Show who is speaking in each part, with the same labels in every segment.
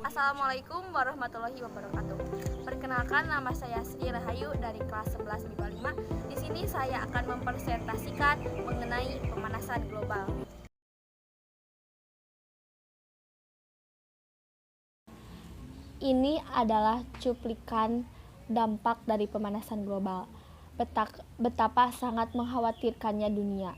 Speaker 1: Assalamualaikum warahmaullahi wabarakatuh. Perkenalkan, nama saya Sri Rahayu dari kelas 11 MIPA 5. Di sini saya akan mempresentasikan mengenai pemanasan global. Ini adalah cuplikan dampak dari pemanasan global. Betapa sangat mengkhawatirkannya dunia.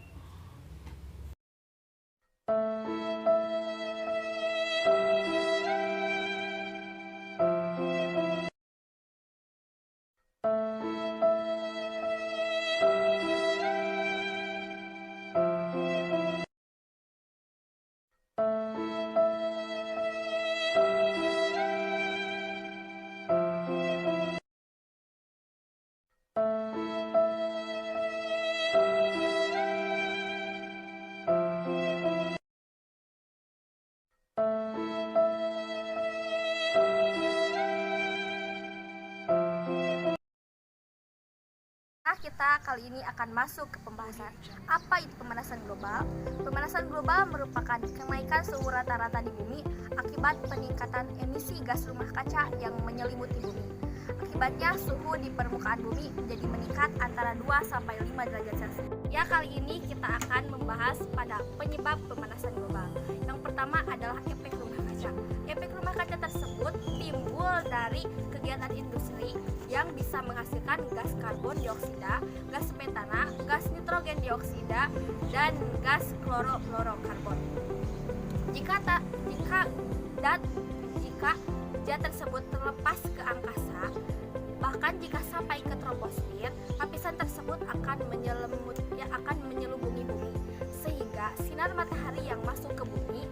Speaker 1: Kita kali ini akan masuk ke pembahasan apa itu pemanasan global. Pemanasan global merupakan kenaikan suhu rata-rata di bumi akibat peningkatan emisi gas rumah kaca yang menyelimuti bumi. Akibatnya suhu di permukaan bumi menjadi meningkat antara 2 sampai 5 derajat Celcius. Ya, kali ini kita akan membahas pada penyebab pemanasan global. Yang pertama adalah efek rumah kaca. Efek rumah kaca tersebut timbul dari kegiatan industri yang bisa menghasilkan gas karbon dioksida, gas metana, gas nitrogen dioksida, dan gas klorofluorokarbon. Jika zat tersebut terlepas ke angkasa, bahkan jika sampai ke troposfer, lapisan tersebut akan menyelubungi bumi, sehingga sinar matahari yang masuk ke bumi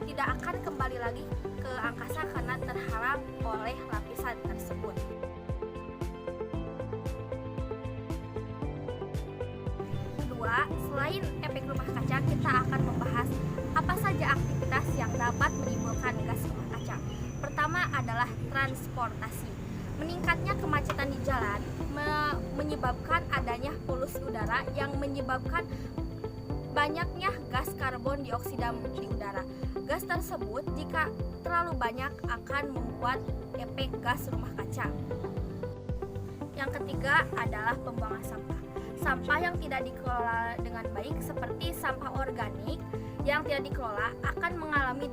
Speaker 1: tidak akan kembali lagi ke angkasa karena terhalang oleh lapisan tersebut. Kedua, selain efek rumah kaca, kita akan membahas apa saja aktivitas yang dapat menimbulkan gas rumah kaca. Pertama adalah transportasi. Meningkatnya kemacetan di jalan menyebabkan adanya polusi udara yang menyebabkan banyaknya gas karbon dioksida di udara. Gas tersebut jika terlalu banyak akan membuat efek gas rumah kaca. Yang ketiga adalah pembuangan sampah. Sampah yang tidak dikelola dengan baik seperti sampah organik yang tidak dikelola akan mengalami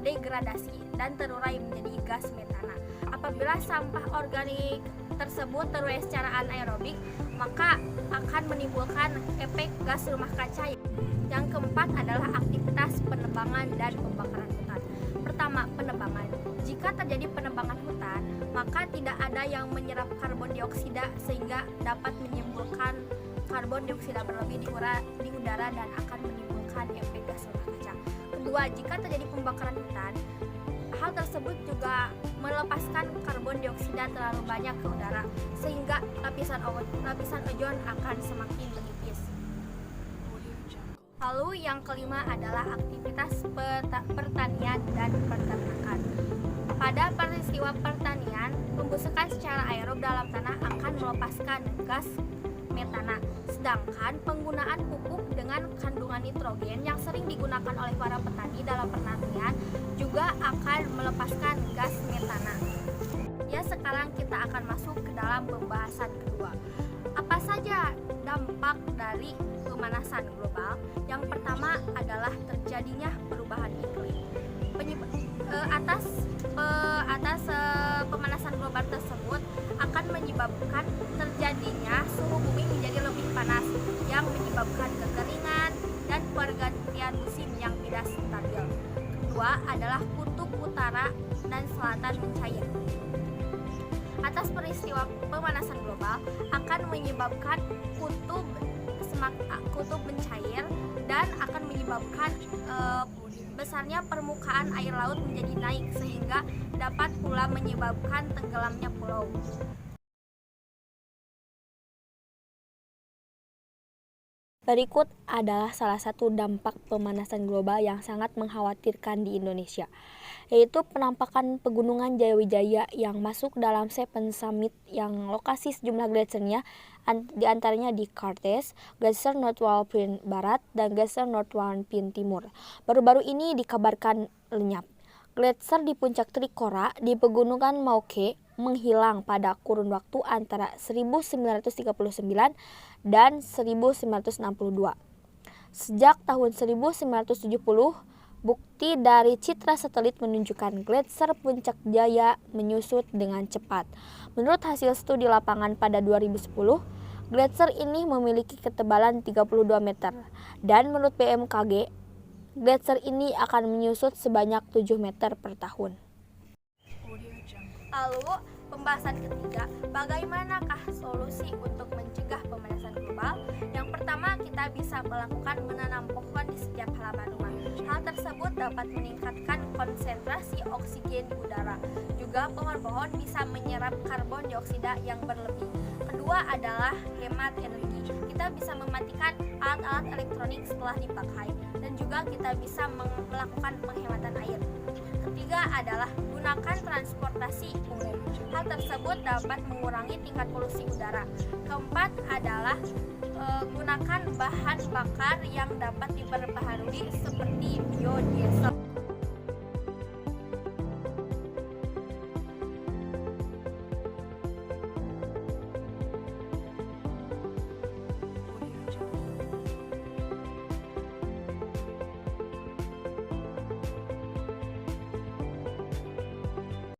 Speaker 1: degradasi dan terurai menjadi gas metana. Apabila sampah organik tersebut terurai secara anaerobik, maka akan menimbulkan efek gas rumah kaca. Yang keempat adalah aktivitas penebangan dan pembakaran hutan. Pertama, penebangan. Jika terjadi penebangan hutan, maka tidak ada yang menyerap karbon dioksida sehingga dapat menimbulkan karbon dioksida berlebih di udara dan akan menimbulkan efek gas rumah kaca. Kedua, jika terjadi pembakaran hutan, hal tersebut juga melepaskan karbon dioksida terlalu banyak ke udara sehingga lapisan ozon akan semakin menipis. Lalu yang kelima adalah aktivitas pertanian dan peternakan. Pada peristiwa pertanian, pembusukan secara aerob dalam tanah akan melepaskan gas metana. Sedangkan penggunaan pupuk dengan kandungan nitrogen yang sering digunakan oleh para petani dalam pertanian juga akan melepaskan gas metana. Ya, sekarang kita akan masuk ke dalam pembahasan kedua. Apa saja dampak dari pemanasan global? Yang pertama adalah terjadinya perubahan iklim. Pemanasan global tersebut akan menyebabkan terjadinya suhu bumi menjadi lebih panas yang menyebabkan kekeringan dan pergantian musim yang tidak stabil. Kedua adalah kutub utara dan selatan mencair. Atas peristiwa pemanasan global akan menyebabkan kutub mencair dan akan menyebabkan besarnya permukaan air laut menjadi naik sehingga dapat pula menyebabkan tenggelamnya pulau.
Speaker 2: Berikut adalah salah satu dampak pemanasan global yang sangat mengkhawatirkan di Indonesia, yaitu penampakan pegunungan Jayawijaya yang masuk dalam Seven Summit yang lokasi sejumlah gletsernya di antaranya di Kartens, Gletser Nordwall Pin Barat, dan Gletser Nordwall Pin Timur. Baru-baru ini dikabarkan lenyap. Gletser di puncak Trikora di pegunungan Maoke menghilang pada kurun waktu antara 1939 dan 1962. Sejak tahun 1970, bukti dari citra satelit menunjukkan gletser Puncak Jaya menyusut dengan cepat. Menurut hasil studi lapangan pada 2010, gletser ini memiliki ketebalan 32 meter dan menurut BMKG, gletser ini akan menyusut sebanyak 7 meter per tahun.
Speaker 1: Lalu, pembahasan ketiga, bagaimanakah solusi untuk mencegah pemanasan global? Yang pertama, kita bisa melakukan menanam pohon di setiap halaman rumah. Hal tersebut dapat meningkatkan konsentrasi oksigen di udara. Juga pohon-pohon bisa menyerap karbon dioksida yang berlebih. Kedua adalah hemat energi. Kita bisa mematikan alat-alat elektronik setelah dipakai dan juga kita bisa melakukan penghematan air. Ketiga adalah gunakan transportasi umum. Hal tersebut dapat mengurangi tingkat polusi udara. Keempat adalah gunakan bahan bakar yang dapat diperbaharui seperti biodiesel.